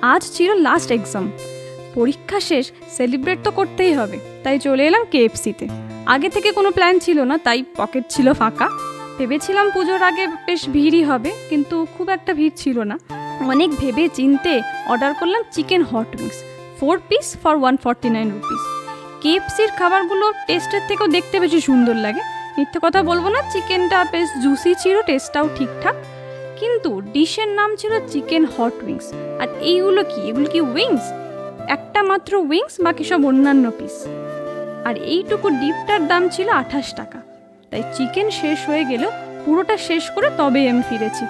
আজ ছিল last exam, পরীক্ষা শেষ, সেলিব্রেট তো করতেই হবে, তাই চলে এলাম KFCতে। আগে থেকে কোনো প্ল্যান ছিল না, তাই পকেট ছিল ফাঁকা। ভেবেছিলাম পুজোর আগে বেশ ভিড়ই হবে, কিন্তু খুব একটা ভিড় ছিল না। অনেক ভেবে চিনতে অর্ডার করলাম chicken hot wings, 4 piece for 149 rupees. KFCর খাবারগুলো টেস্টের থেকেও দেখতে বেশি সুন্দর লাগে, মিথ্যে কথা বলবো না, চিকেনটা বেশ জুসি ছিল, টেস্টটাও ঠিকঠাক। কিন্তু ডিশের নাম ছিল চিকেন হট উইংস। আর এগুলো কি উইংস? একটা মাত্র উইংস, বাকি সব অন্যান্য পিস। আর এইটুকু ডিপটার দাম ছিল 28 টাকা। তাই চিকেন শেষ হয়ে গেলেও পুরোটা শেষ করে তবেই আমি ফিরেছি।